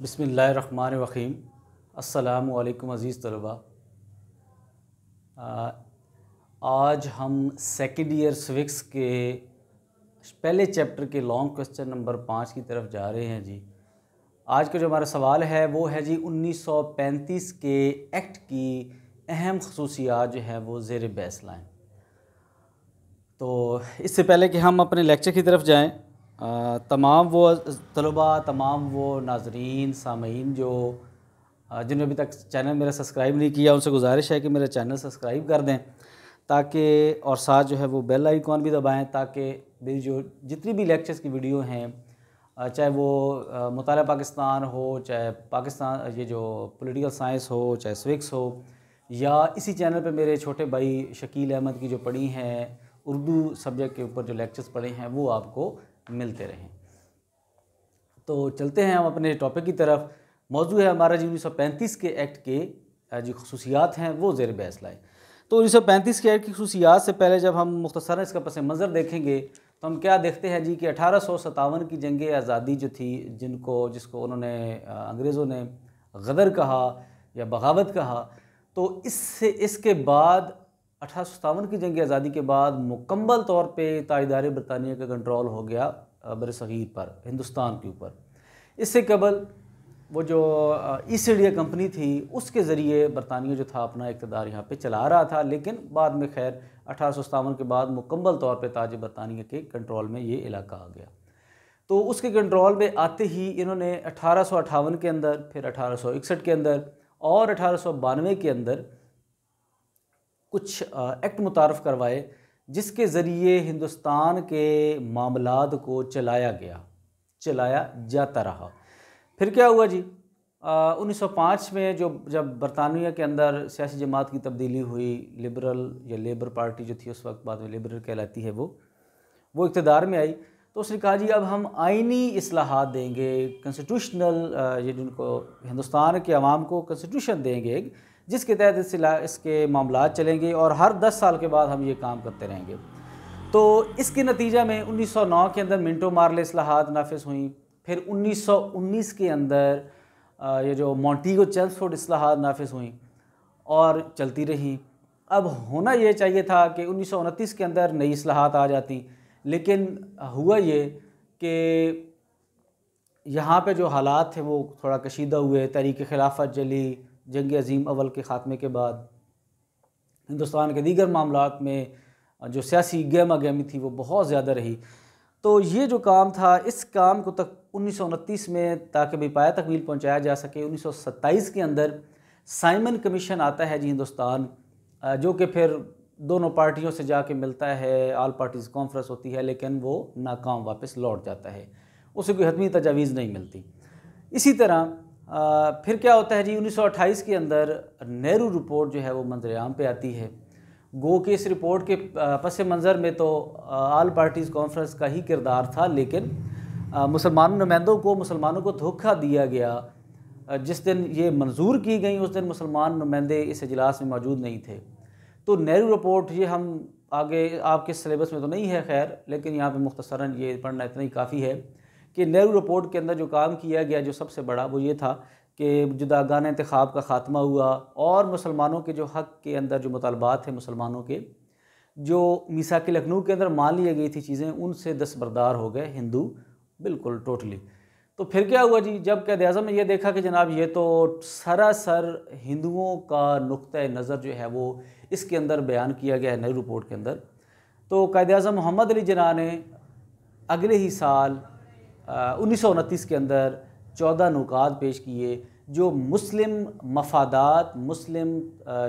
बिस्मिल्लाहिर्रहमानिर्रहीम। अस्सलामु अलैकुम अज़ीज़ तलबा। आज हम सेकेंड ईयर सिविक्स के पहले चैप्टर के लॉन्ग क्वेश्चन नंबर 5 की तरफ जा रहे हैं जी। आज का जो हमारा सवाल है वो है जी 1935 के एक्ट की अहम खसूसियात जो है वो ज़ेर बहस लाएँ। तो इससे पहले कि हम अपने लेक्चर की तरफ जाएँ, तमाम वो तलबा, तमाम वो नाज़रीन, सामीन जो जिन्होंने अभी तक चैनल मेरा सब्सक्राइब नहीं किया, उनसे गुजारिश है कि मेरा चैनल सब्सक्राइब कर दें ताकि, और साथ जो है वो बेल आइकॉन भी दबाएं ताकि मेरी जो जितनी भी लेक्चर्स की वीडियो हैं, चाहे वो मुताला पाकिस्तान हो, चाहे पाकिस्तान ये जो पॉलिटिकल साइंस हो, चाहे सिविक्स हो, या इसी चैनल पे मेरे छोटे भाई शकील अहमद की जो पढ़ी हैं उर्दू सब्जेक्ट के ऊपर जो लेक्चर्स पढ़े हैं वो आपको मिलते रहें। तो चलते हैं हम अपने टॉपिक की तरफ। मौजू है हमारा जी 1935 के एक्ट के जो खसूसियात हैं वो ज़ेर बहस लाए। तो 1935 के एक्ट की खसूसियात से पहले जब हम मुख्तसरन इसका पस मंज़र देखेंगे तो हम क्या देखते हैं जी कि 1857 की जंग आज़ादी जो थी, जिसको उन्होंने अंग्रेज़ों ने गदर कहा या बगावत कहा, तो इसके बाद 1857 की जंग आज़ादी के बाद मुकम्मल तौर पे ताजदार बरतानिया का कंट्रोल हो गया बरसग़ीर पर, हिंदुस्तान के ऊपर। इससे कबल वो जो ईस्ट इंडिया कंपनी थी उसके ज़रिए बरतानिया जो था अपना इक़्तिदार यहाँ पे चला रहा था, लेकिन बाद में खैर 1857 के बाद मुकम्मल तौर पे ताज बरतानिया के कंट्रोल में ये इलाका आ गया। तो उसके कंट्रोल में आते ही इन्होंने 1858 के अंदर, फिर 1861 के अंदर और 1892 के अंदर कुछ एक्ट मुतारफ़ करवाए जिसके ज़रिए हिंदुस्तान के मामलात को चलाया जाता रहा। फिर क्या हुआ जी, 1905 में जब बरतानिया के अंदर सियासी जमात की तब्दीली हुई, लिबरल या लेबर पार्टी जो थी उस वक्त, बाद में लिबरल कहलाती है, वो इक़्तिदार में आई, तो उसने कहा जी अब हम आइनी इस्लाहात देंगे, कॉन्स्टिट्यूशनल, ये जिनको हिंदुस्तान के अवाम को कॉन्स्टिट्यूशन देंगे जिसके तहत इसके मामलात चलेंगे और हर 10 साल के बाद हम ये काम करते रहेंगे। तो इसके नतीजा में 1909 के अंदर मिंटो मार्ले इस्लाहात नाफिज हुई। फिर 1919 के अंदर ये जो मॉन्टीगो चेम्सफोर्ड इस्लाहात नाफिज हुई और चलती रहीं। अब होना ये चाहिए था कि 1929 के अंदर नई इस्लाहात आ जाती, लेकिन हुआ ये कि यहाँ पे जो हालात थे वो थोड़ा कशीदा हुए। तहरीक खिलाफत चली, जंग अज़ीम अव्वल के ख़ात्मे के बाद हिंदुस्तान के दीगर मामलात में जो सियासी गहमा गहमी थी वो बहुत ज़्यादा रही। तो ये जो काम था, इस काम को तक 1929 में ताकि बेपाया तकमील पहुँचाया जा सके, 1927 के अंदर साइमन कमीशन आता है जी हिंदुस्तान, जो कि फिर दोनों पार्टियों से जाके मिलता है, ऑल पार्टीज़ कॉन्फ्रेंस होती है, लेकिन वो नाकाम वापस लौट जाता है, उसे कोई हतमी तजावीज़ नहीं मिलती। इसी तरह फिर क्या होता है जी, 1928 के अंदर नेहरू रिपोर्ट जो है वो मंजरेआम पे आती है। गो कि इस रिपोर्ट के पस मंज़र में तो ऑल पार्टीज़ कॉन्फ्रेंस का ही किरदार था, लेकिन मुसलमानों को धोखा दिया गया। जिस दिन ये मंजूर की गई उस दिन मुसलमान नुमाइंदे इस इजलास में मौजूद नहीं थे। तो नेहरू रिपोर्ट, ये हम आगे आपके सिलेबस में तो नहीं है खैर, लेकिन यहाँ पे मुख्तसरन ये पढ़ना इतना ही काफ़ी है कि नेहरू रिपोर्ट के अंदर जो काम किया गया, जो सबसे बड़ा, वो ये था कि जुदागाना इंतखाब का ख़ात्मा हुआ और मुसलमानों के जो हक़ के अंदर जो मुतालबात थे, मुसलमानों के जो मीसाक लखनऊ के अंदर मान ली गई थी चीज़ें, उनसे दस्तबरदार हो गए हिंदू, बिल्कुल टोटली। तो फिर क्या हुआ जी, जब क़ायद-ए-आज़म ने यह देखा कि जनाब ये तो सरासर हिंदुओं का नुक्ता नज़र जो है वो इसके अंदर बयान किया गया है नेहरू रिपोर्ट के अंदर, तो क़ायद-ए-आज़म मोहम्मद अली जिन्ना ने अगले ही साल 1929 के अंदर 14 नुकात पेश किए जो मुस्लिम मफादात, मुस्लिम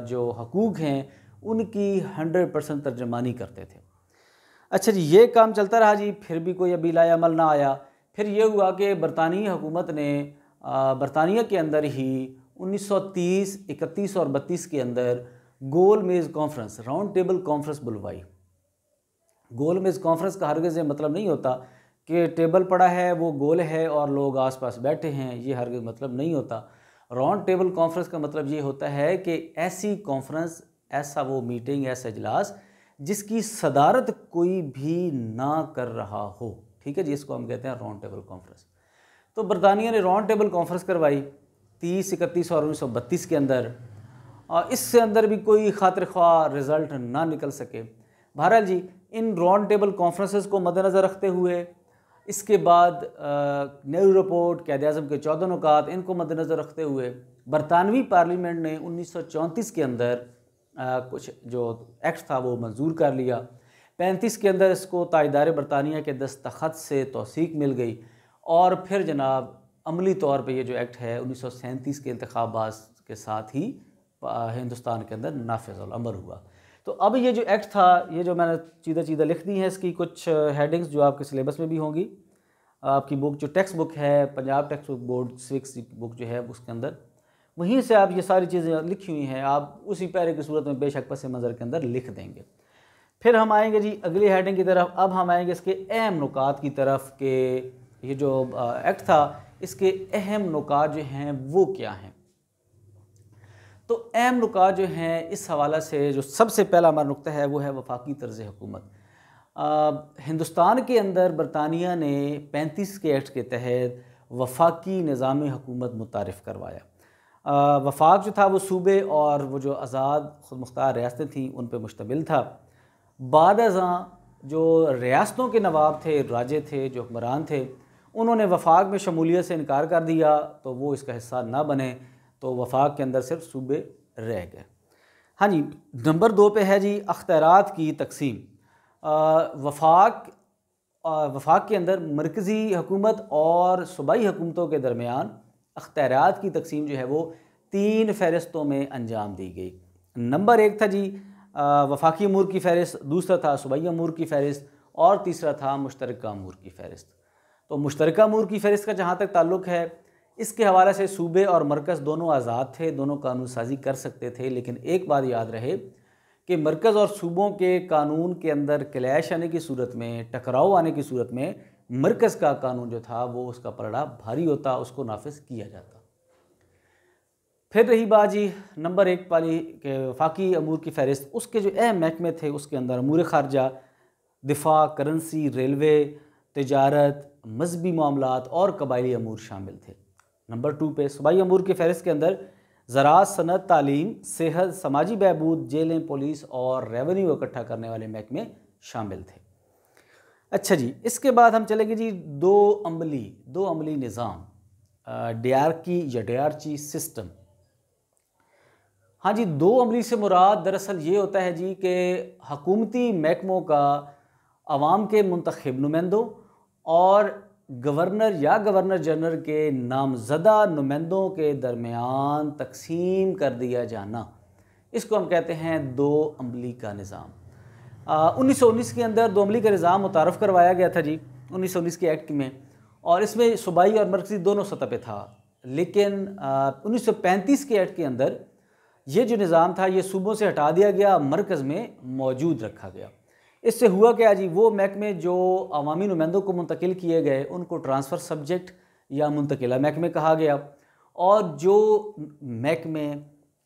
जो हकूक़ हैं उनकी 100% तर्जमानी करते थे। अच्छा जी, ये काम चलता रहा जी, फिर भी कोई अभी लाया अमल ना आया। फिर ये हुआ कि बरतानी हुकूमत ने बरतानिया के अंदर ही 1930, 31 और 32 के अंदर गोल मेज़ कॉन्फ्रेंस, राउंड टेबल कॉन्फ्रेंस बुलवाई। गोल मेज़ कॉन्फ्रेंस का हरगिज़ ये मतलब नहीं होता कि टेबल पड़ा है, वो गोल है और लोग आसपास बैठे हैं, ये हरगिज़ मतलब नहीं होता। राउंड टेबल कॉन्फ्रेंस का मतलब ये होता है कि ऐसी कॉन्फ्रेंस, ऐसा वो मीटिंग, ऐसा इजलास जिसकी सदारत कोई भी ना कर रहा हो, ठीक है जी, इसको हम कहते हैं राउंड टेबल कॉन्फ्रेंस। तो बरतानिया ने राउंड टेबल कॉन्फ्रेंस करवाई 30, 31 और 1932 के अंदर, और इससे अंदर भी कोई खातिर ख्वाह रिज़ल्ट ना निकल सके। बहरहाल जी, इन राउंड टेबल कॉन्फ्रेंसेस को मद्देनज़र रखते हुए इसके बाद नेहरू रिपोर्ट, क़ायद आज़म के 14 नुकात, इनको मद्देनज़र रखते हुए बरतानवी पार्लियामेंट ने 1934 के अंदर कुछ जो एक्ट था वो मंजूर कर लिया। 35 के अंदर इसको ताजदार बरतानिया के दस्तखत से तौसीक मिल गई, और फिर जनाब अमली तौर पे ये जो एक्ट है 1937 के इंतखाबात के साथ ही हिंदुस्तान के अंदर नाफिज़ अमल हुआ। तो अब ये जो एक्ट था, ये जो मैंने चीज़ें लिख दी हैं, इसकी कुछ हेडिंग्स जो आपके सिलेबस में भी होंगी। आपकी बुक जो टेक्स्ट बुक है, Punjab text book board civics book जो है उसके अंदर, वहीं से आप ये सारी चीज़ें लिखी हुई हैं, आप उसी पैरे की सूरत में बेशक पस मंज़र के अंदर लिख देंगे। फिर हम आएंगे जी अगली हेडिंग की तरफ। अब हम आएंगे इसके अहम नुकात की तरफ के ये जो एक्ट था, इसके अहम नुकात जो हैं वो क्या हैं। तो अहम नुकात जो हैं इस हवाला से, जो सबसे पहला हमारा नुक्ता है वो है वफाकी तर्ज़ हुकूमत। हिंदुस्तान के अंदर बरतानिया ने 35 के एक्ट के तहत वफाकी निज़ाम हुकूमत मुतारिफ़ करवाया। वफाक जो था वो सूबे और वो जो आज़ाद खुद मुख्तार रियासतें थीं उन पर मुश्तमिल था। बाद अज़ां जो रियासतों के नवाब थे, राजे थे, जो हुक्मरान थे, उन्होंने वफाक में शमूलियत से इनकार कर दिया, तो वो इसका हिस्सा ना बने, तो वफाक के अंदर सिर्फ सूबे रह गए। हाँ जी, नंबर 2 पे है जी अख्तियारात की तकसीम। वफाक के अंदर मरकज़ी हुकूमत और सूबाई हुकूमतों के दरमियान अख्तियारात की तकसीम जो है वो 3 फ़हरिस्तों में अंजाम दी गई। नंबर 1 था जी वफाकी अमूर की फ़हरिस्त, दूसरा था सूबाई अमूर की फ़हरिस्त, और तीसरा था मुश्तरका अमूर की फ़हरिस्त। तो मुश्तरका अमूर की फ़हरिस्त का जहाँ तक ताल्लुक़ है, इसके हवाले से सूबे और मरकज़ दोनों आज़ाद थे, दोनों कानून साजी कर सकते थे। लेकिन एक बात याद रहे कि मरकज़ और सूबों के कानून के अंदर क्लैश आने की सूरत में, टकराव आने की सूरत में, मरकज़ का कानून जो था वो उसका पलड़ा भारी होता, उसको नाफिज किया जाता। फिर रही बात जी नंबर 1 वाली के वफाकी अमूर की फ़हरिस्त, उसके जो अहम महकमे थे उसके अंदर अमूर ख़ारजा, दिफा, करेंसी, रेलवे, तिजारत, मजहबी मामलात और कबायली अमूर शामिल थे। नंबर 2 पे सूबाई अमूर की फ़हरिस्त के अंदर ज़राअत, सनत, तालीम, सेहत, समाजी बहबूद, जेलें, पुलिस और रेवेन्यू इकट्ठा करने वाले महकमे शामिल थे। अच्छा जी, इसके बाद हम चलेंगे जी दो अमली निज़ाम, डियारकी या डियारची सिस्टम। हाँ जी, 2 अमली से मुराद दरअसल ये होता है जी कि हकूमती महकमों का अवाम के मुंतखब नुमाइंदों और गवर्नर या गवर्नर जनरल के नामज़दा नुमाइंदों के दरमियान तकसीम कर दिया जाना, इसको हम कहते हैं 2 अमली का निज़ाम। 1919 के अंदर 2 अमली का निज़ाम मुतारफ़ करवाया गया था जी 1919 के एक्ट में, और इसमें सूबाई और मरकज़ी दोनों सतह पे था। लेकिन 1935 के एक्ट के अंदर ये जो निज़ाम था ये सूबों से हटा दिया गया, मरकज़ में मौजूद रखा गया। इससे हुआ क्या जी, वो महकमे जो अवामी नुमाइंदों को मुंतकिल किए गए उनको ट्रांसफ़र सब्जेक्ट या मुंतकिला महकमे कहा गया, और जो महकमे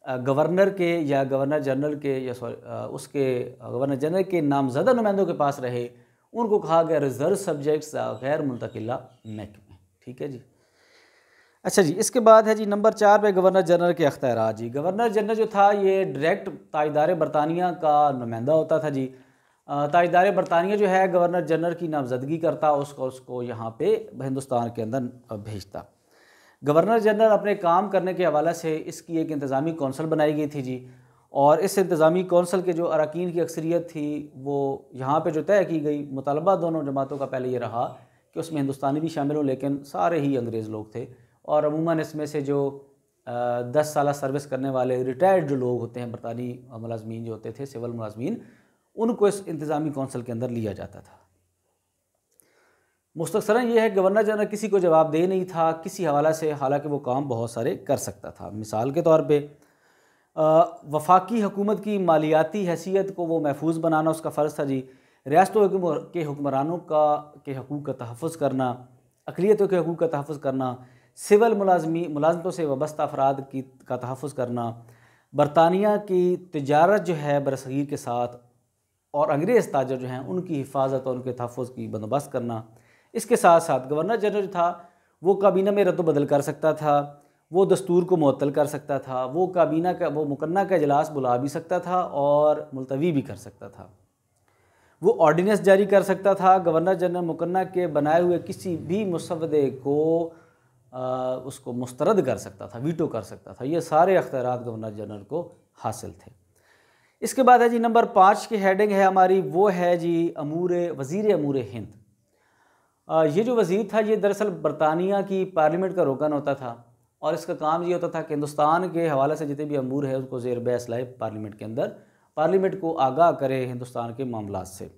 गवर्नर के या गवर्नर जनरल के या उसके गवर्नर जनरल के नामज़दा नुमाइंदों के पास रहे उनको कहा गया रिज़र्व सब्जेक्ट्स या गैर मुंतकिला महकमे। ठीक है जी। अच्छा जी, इसके बाद है जी नंबर 4 पे गवर्नर जनरल के अख्तियारात जी। गवर्नर जनरल जो था ये डायरेक्ट ताजदार बरतानिया का नुमाइंदा होता था जी। ताजदार बरतानिया जो है गवर्नर जनरल की नामजदगी करता, उसको यहाँ पे हिंदुस्तान के अंदर भेजता। गवर्नर जनरल अपने काम करने के हवाले से इसकी एक इंतज़ामी कौंसल बनाई गई थी जी, और इस इंतज़ामी कौंसल के जो अरकान की अक्सरियत थी वो यहाँ पे जो तय की गई, मुतालबा दोनों जमातों का पहले ये रहा कि उसमें हिंदुस्तानी भी शामिल हों, लेकिन सारे ही अंग्रेज़ लोग थे, और अमूमन इसमें से जो 10 साल सर्विस करने वाले रिटायर्ड जो लोग होते हैं, बरतानी मुलाजमीन जो होते थे, सिविल मुलाजमीन, उनको इस इंतज़ामी कौंसल के अंदर लिया जाता था। मुख्तसरन ये है गवर्नर जनरल किसी को जवाबदेह नहीं था किसी हवाला से, हालांकि वो काम बहुत सारे कर सकता था। मिसाल के तौर पे वफाकी हुकूमत की मालियाती हैसियत को वो महफूज बनाना उसका फ़र्ज़ था जी। रियासतों के हुक्मरानों के हकूक़ का तहफ़्फ़ुज़ करना, अक़लियतों के हकूक़ का तहफ़्फ़ुज़ करना, सिविल मुलाजमतों से वाबस्ता अफराद का तहफ़्फ़ुज़ करना, बरतानिया की तिजारत जो है बरसगीर के साथ और अंग्रेज़ ताजर जो हैं उनकी हिफाजत और उनके तहफ़्फ़ुज़ की बंदोबस्त करना। इसके साथ साथ गवर्नर जनरल जो था वो काबीना में रद्द-बदल कर सकता था, वो दस्तूर को मुअत्तल कर सकता था, वो मुकन्ना का इजलास बुला भी सकता था और मुलतवी भी कर सकता था। वो ऑर्डिनेंस जारी कर सकता था, गवर्नर जनरल मुकन्ना के बनाए हुए किसी भी मसवदे को उसको मुस्तरद कर सकता था, वीटो कर सकता था। ये सारे अख्तियारात गवर्नर जनरल को हासिल थे। इसके बाद है जी नंबर 5 की हेडिंग है हमारी, वो है जी वज़ीर अमूर हिंद। ये जो वज़ीर था ये दरअसल बरतानिया की पार्लियामेंट का रुकन होता था और इसका काम ये होता था कि हिंदुस्तान के हवाले से जितने भी अमूर है उसको ज़ेर बहस लाए पार्लियामेंट के अंदर, पार्लियामेंट को आगाह करे हिंदुस्तान के मामलात से।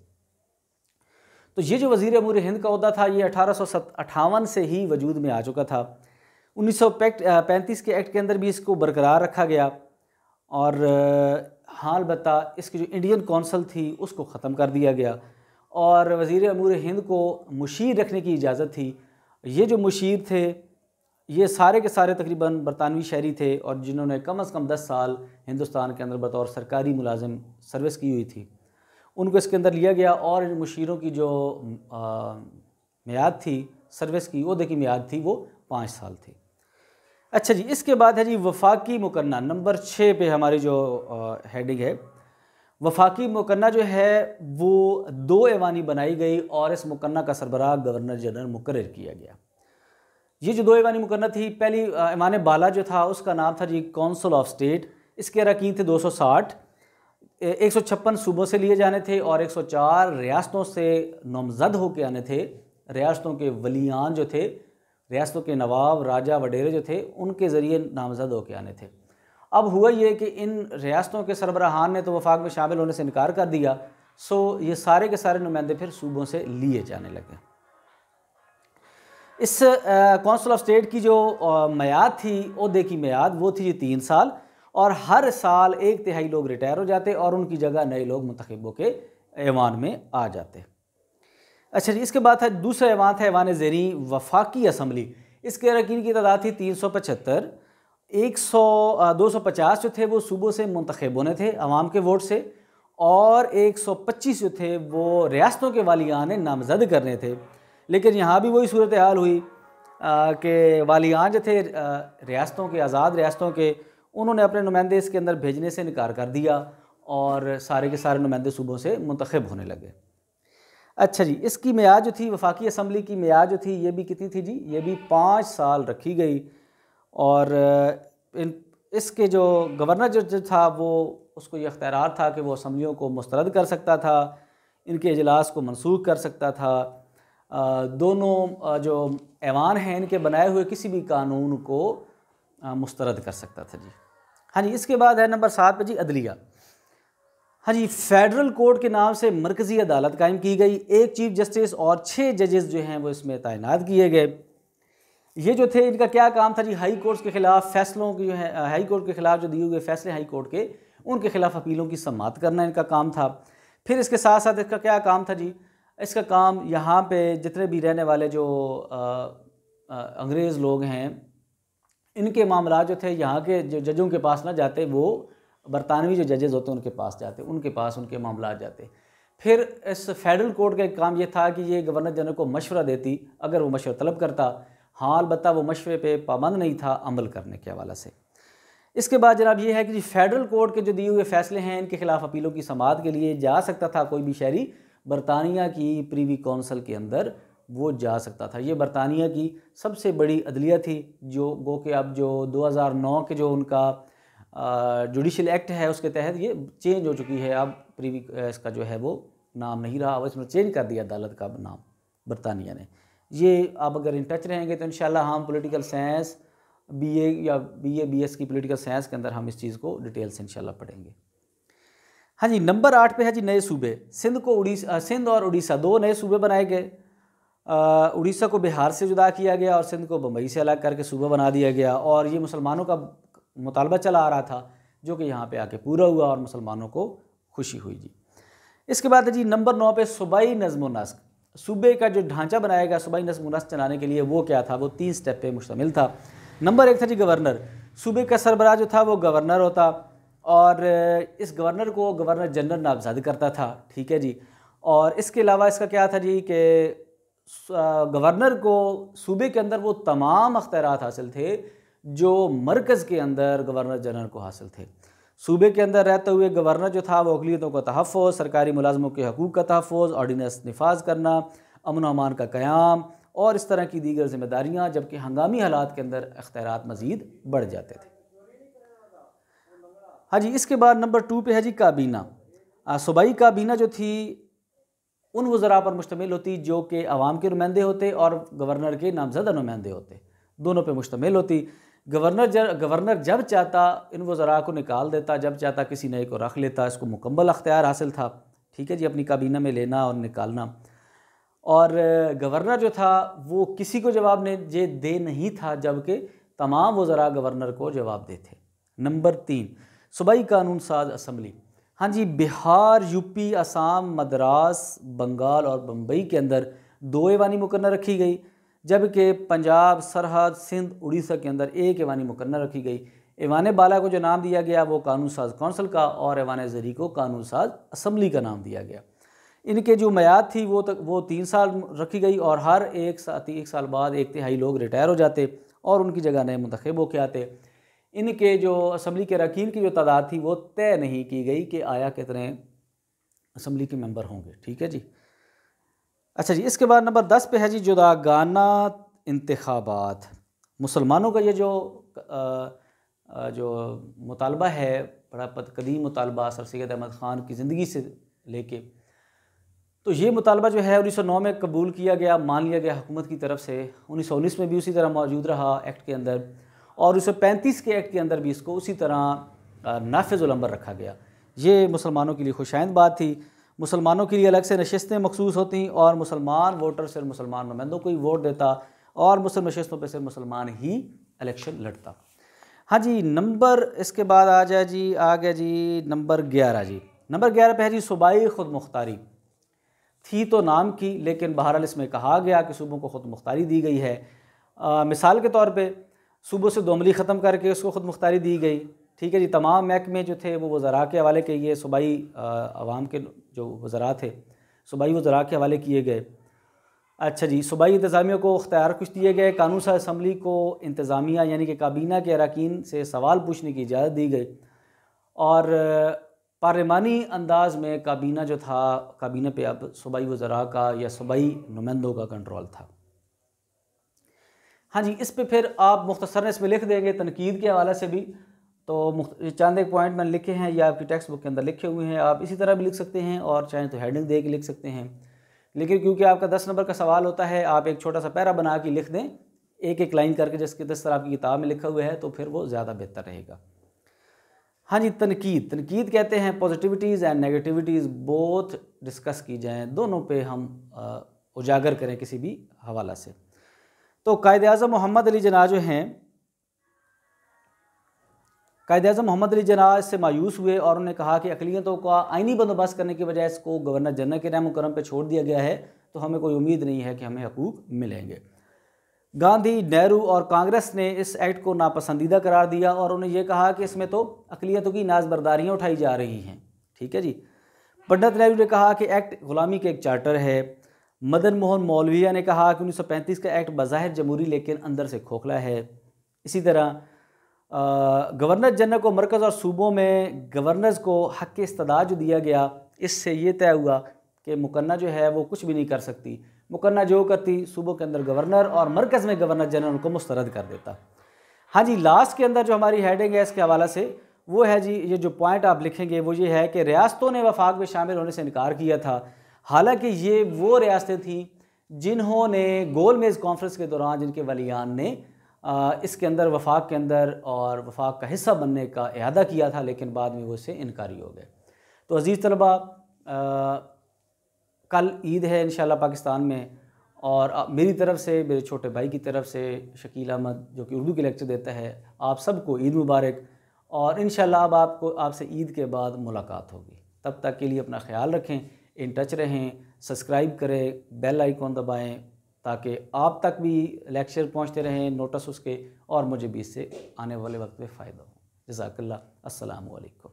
तो ये जो वज़ीर अमूर हिंद का ओहदा था ये 1858 से ही वजूद में आ चुका था। 1935 के एक्ट के अंदर भी इसको बरकरार रखा गया और हाँ अलबत्ता इसकी जो इंडियन कौंसल थी उसको ख़त्म कर दिया गया और वज़ीर अमूर हिंद को मुशीर रखने की इजाज़त थी। ये जो मुशीर थे ये सारे के सारे तकरीबन बरतानवी शहरी थे और जिन्होंने कम से कम 10 साल हिंदुस्तान के अंदर बतौर सरकारी मुलाजिम सर्विस की हुई थी, उनको इसके अंदर लिया गया और इन मुशीरों की जो मियाद थी सर्विस की, वो देखिए मियाद थी वो 5 साल थी। अच्छा जी, इसके बाद है जी वफाकी मुकन्ना, नंबर 6 पे हमारी जो हेडिंग है। वफाकी मुकन्ना जो है वो 2 ऐवानी बनाई गई और इस मुकन्ना का सरबराह गवर्नर जनरल मुकर्रर किया गया। ये जो 2 ऐवानी मुकन्ना थी, पहली ऐवान बाला जो था उसका नाम था जी काउंसिल ऑफ स्टेट। इसके अरकान थे 260, 156 सूबों से लिए जाने थे और 104 रियासतों से नामज़द होके आने थे। रियासतों के वलियान जो थे, रियासतों के नवाब राजा वडेरे जो थे, उनके ज़रिए नामज़द होके आने थे। अब हुआ ये कि इन रियासतों के सरबराहान ने तो वफाक में शामिल होने से इनकार कर दिया, सो ये सारे के सारे नुमाइंदे फिर सूबों से लिए जाने लगे। इस काउंसिल ऑफ स्टेट की जो मियाद थी, ओहदे की मियाद वो थी 3 साल और हर साल 1/3 लोग रिटायर हो जाते और उनकी जगह नए लोग मुंतखब होके ऐवान में आ जाते। अच्छा जी, इसके बाद था दूसरा ऐवान था ऐवान ज़ेरी वफाकी असम्बली। इसके अरकान की तादाद थी 375, 250 जो थे वो सूबों से मुंतखब होने थे अवाम के वोट से और 125 जो थे वो रियासतों के वालियान ने नामज़द करने थे। लेकिन यहाँ भी वही सूरत हाल हुई कि वालियान जो थे रियासतों के, आज़ाद रियासतों के, उन्होंने अपने नुमाइंदे इसके अंदर भेजने से इनकार कर दिया और सारे के सारे नुमाइंदे सूबों से मुंतखब होने लगे। अच्छा जी, इसकी मियाद जो थी, वफाकी असम्बली की मियाद जो थी, ये भी कितनी थी जी, ये भी 5 साल रखी गई और इसके जो गवर्नर जो था वो उसको ये अख्तियार था कि वो असम्बलियों को मुस्तरद कर सकता था, इनके इजलास को मनसूख कर सकता था, दोनों जो ऐवान हैं इनके बनाए हुए किसी भी कानून को मुस्तरद कर सकता था जी। हाँ जी, इसके बाद है नंबर 7 पे जी अदलिया। हाँ जी, फेडरल कोर्ट के नाम से मरकज़ी अदालत कायम की गई। 1 चीफ जस्टिस और 6 जजेस जो हैं वो इसमें तैनात किए गए। ये जो थे इनका क्या काम था जी, हाई कोर्ट के ख़िलाफ़ फैसलों की जो है, हाई कोर्ट के ख़िलाफ़ जो दिए हुए फैसले हाई कोर्ट के, उनके ख़िलाफ़ अपीलों की समाअत करना इनका काम था। फिर इसके साथ साथ इसका क्या काम था जी, इसका काम यहाँ पे जितने भी रहने वाले जो अंग्रेज़ लोग हैं, इनके मामला जो थे यहाँ के जो जजों के पास ना जाते, वो बरतानवी जो जजेस होते हैं उनके पास जाते, उनके पास उनके मामला जाते। फिर इस फेडरल कोर्ट का एक काम ये था कि ये गवर्नर जनरल को मशवरा देती अगर वो मशवरा तलब करता। हाँ अलबत्ता वो मशवरे पे पाबंद नहीं था अमल करने के हवाले से। इसके बाद जनाब ये है कि फेडरल कोर्ट के जो दिए हुए फैसले हैं इनके खिलाफ अपीलों की समाअत के लिए जा सकता था कोई भी शहरी बरतानिया की प्रीवी काउंसिल के अंदर वो जा सकता था। ये बरतानिया की सबसे बड़ी अदलिया थी, जो गो के अब जो 2009 के जो उनका जुडिशल एक्ट है उसके तहत ये चेंज हो चुकी है। अब प्रीवी इसका जो है वो नाम नहीं रहा, इसमें चेंज कर दिया अदालत का नाम बरतानिया ने। ये आप अगर इन टच रहेंगे तो इंशाल्लाह हम पॉलिटिकल साइंस बीए या बीएस की पॉलिटिकल साइंस के अंदर हम इस चीज़ को डिटेल से इंशाल्लाह पढ़ेंगे। हाँ जी, नंबर 8 पे है जी नए सूबे। सिंध और उड़ीसा 2 नए सूबे बनाए गए। उड़ीसा को बिहार से जुदा किया गया और सिंध को बम्बई से अलग करके सूबा बना दिया गया और ये मुसलमानों का मुतालबा चला आ रहा था जो कि यहाँ पे आके पूरा हुआ और मुसलमानों को खुशी हुई जी। इसके बाद है जी नंबर 9 पे सूबाई नज़्म व नस्क। सूबे का जो ढांचा बनाया गया सूबाई नज़्म व नस्क चलाने के लिए वो क्या था, वो 3 स्टेप पे मुश्तमिल था। नंबर 1 था जी गवर्नर। सूबे का सरबराह जो था वो गवर्नर होता और इस गवर्नर को गवर्नर जनरल नामज़द करता था, ठीक है जी। और इसके अलावा इसका क्या था जी कि गवर्नर को सूबे के अंदर वो तमाम अख्तियारात हासिल थे जो मरकज़ के अंदर गवर्नर जनरल को हासिल थे। सूबे के अंदर रहते हुए गवर्नर जो था वो अक़लियतों का तहफ़्फ़ुज़, सरकारी मुलाज़मों के हकूक़ का तहफ़्फ़ुज़, ऑर्डिनेंस निफाज करना, अमन व अमान का क़याम और इस तरह की दीगर ज़िम्मेदारियाँ, जबकि हंगामी हालात के अंदर इख्तियारात मज़ीद बढ़ जाते थे। हाँ जी, इसके बाद नंबर 2 पे है जी काबीना। सूबाई काबीना जो थी उन वज़रा पर मुश्तमिल होती जो कि अवाम के नुमाइंदे होते और गवर्नर के नामज़दा नुमाइंदे होते, दोनों पे मुश्तमिल होती। गवर्नर जब चाहता इन वज़रा को निकाल देता, जब चाहता किसी नए को रख लेता, इसको मुकम्मल अख्तियार हासिल था, ठीक है जी, अपनी काबीना में लेना और निकालना। और गवर्नर जो था वो किसी को जवाब दे नहीं था, जबकि तमाम वज़रा गवर्नर को जवाब देते। नंबर 3 सूबाई कानून साज असम्बली। हाँ जी, बिहार, यूपी, असम, मद्रास, बंगाल और बम्बई के अंदर 2 ऐवानी मुकर्रर रखी गई, जबकि पंजाब, सरहद, सिंध, उड़ीसा के अंदर 1 ऐवानी मुकर्रर रखी गई। ऐवान बाला को जो नाम दिया गया वो कानून साज कौंसल का और ऐवान ज़री को कानून साज असम्बली का नाम दिया गया। इनके जो मियाद थी वो 3 साल रखी गई और हर एक साल बाद 1/3 लोग रिटायर हो जाते और उनकी जगह नए मुंतखब होके आते। इनके जो असम्बली के अरकान की जो तादाद थी वो तय नहीं की गई कि आया कितने असम्बली के मेंबर होंगे, ठीक है जी। अच्छा जी, इसके बाद नंबर 10 पे है जी जुदागाना इंतखाबात। मुसलमानों का ये जो मुतालबा है, बड़ा कदीम मुतालबा सर सैयद अहमद ख़ान की ज़िंदगी से लेके, तो ये मुतालबा जो है 1909 में कबूल किया गया, मान लिया गया हुकूमत की तरफ से। 1919 में भी उसी तरह मौजूद रहा एक्ट के अंदर और 1935 के एक्ट के अंदर भी इसको उसी तरह नाफिज़ुल अमल रखा गया। ये मुसलमानों के लिए खुशाइंद बात थी। मुसलमानों के लिए अलग से नशस्तें मखसूस होती और मुसलमान वोटर सिर्फ मुसलमान नुमाइंदों को ही वोट देता और मुस्लिम नशस्तों पर सिर्फ मुसलमान ही इलेक्शन लड़ता। हाँ जी, नंबर इसके बाद आ गया जी नंबर 11 जी। नंबर 11 पे है जी सूबाई खुद मुख्तारी। थी तो नाम की, लेकिन बहरहाल इसमें कहा गया कि सूबों को खुद मुख्तारी दी गई है। मिसाल के तौर पे सूबों से दोमली ख़त्म करके उसको खुद मुख्तारी दी गई, ठीक है जी। तमाम महकमे जो थे वो वज़रा के हवाले किए, सूबाई अवाम के जो वज़रा थे सूबाई वज़रा के हवाले किए गए। अच्छा जी, सूबाई इंतज़ामिया को इख्तियार कुछ दिए गए। कानून साज असम्बली को इंतज़ामिया यानी कि काबीना के अरकान से सवाल पूछने की इजाज़त दी गई और पार्लिमानी अंदाज में काबीना जो था, काबीना पे अब सूबाई वज़रा का या सूबाई नुमाइंदों का कंट्रोल था। हाँ जी, इस पे फिर आप मुख्तसरन इसमें लिख देंगे तनकीद के हवाले से भी, तो चंद एक पॉइंट मैंने लिखे हैं, या आपकी टेक्स्ट बुक के अंदर लिखे हुए हैं। आप इसी तरह भी लिख सकते हैं और चाहें तो हेडिंग दे के लिख सकते हैं, लेकिन क्योंकि आपका 10 नंबर का सवाल होता है, आप एक छोटा सा पैरा बना के लिख दें, एक लाइन करके, जिस तरह आपकी किताब में लिखा हुआ है, तो फिर वो ज़्यादा बेहतर रहेगा। हाँ जी, तनकीद कहते हैं positivities and negativities both discuss की जाएँ, दोनों पे हम उजागर करें किसी भी हवाला से। तो कायद-ए-आज़म मोहम्मद अली जिन्ना जो हैं, कायद-ए-आज़म मोहम्मद अली जिन्ना इससे मायूस हुए और उन्होंने कहा कि अक़लियतों का आइनी बंदोबस्त करने की बजाय इसको गवर्नर जनरल के रहम करम पे छोड़ दिया गया है, तो हमें कोई उम्मीद नहीं है कि हमें हकूक़ मिलेंगे। गांधी, नेहरू और कांग्रेस ने इस एक्ट को नापसंदीदा करार दिया और उन्होंने ये कहा कि इसमें तो अक़लियतों की नाज़बरदारियाँ उठाई जा रही हैं, ठीक है जी। पंडित नेहरू ने कहा कि एक्ट ग़ुलामी के एक चार्टर है। मदन मोहन मौलविया ने कहा कि 1935 का एक्ट बज़ाहिर जमहूरी लेकिन अंदर से खोखला है। इसी तरह गवर्नर जनरल को मरकज़ और सूबों में गवर्नर्स को हक़ इस्तदा जो दिया गया, इससे ये तय हुआ कि मुकन्ना जो है वो कुछ भी नहीं कर सकती। मुकन्ना जो करती सूबों के अंदर गवर्नर और मरकज़ में गवर्नर जनरल को मुस्तरद कर देता। हाँ जी, लास्ट के अंदर जो हमारी हेडिंग है इसके हवाले से वो है जी, ये जो पॉइंट आप लिखेंगे वो ये है कि रियासतों ने वफाक में शामिल होने से इनकार किया था, हालांकि ये वो रियासतें थीं जिन्होंने गोल मेज़ कॉन्फ्रेंस के दौरान जिनके वलियान ने इसके अंदर वफाक के अंदर और वफाक का हिस्सा बनने का इरादा किया था, लेकिन बाद में वो इससे इनकारी हो गए। तो अज़ीज़ तलबा, कल ईद है इंशाल्लाह पाकिस्तान में, और मेरी तरफ से, मेरे छोटे भाई की तरफ से शकील अहमद जो कि उर्दू के लेक्चर देता है, आप सबको ईद मुबारक। और इंशाल्लाह अब आपसे ईद के बाद मुलाकात होगी। तब तक के लिए अपना ख्याल रखें, इन टच रहें, सब्सक्राइब करें, बेल आइकॉन दबाएं ताकि आप तक भी लेक्चर पहुंचते रहें, नोटिस उसके, और मुझे भी इससे आने वाले वक्त में फ़ायदा हो। जज़ाकल्लाह। अस्सलामु अलैकुम।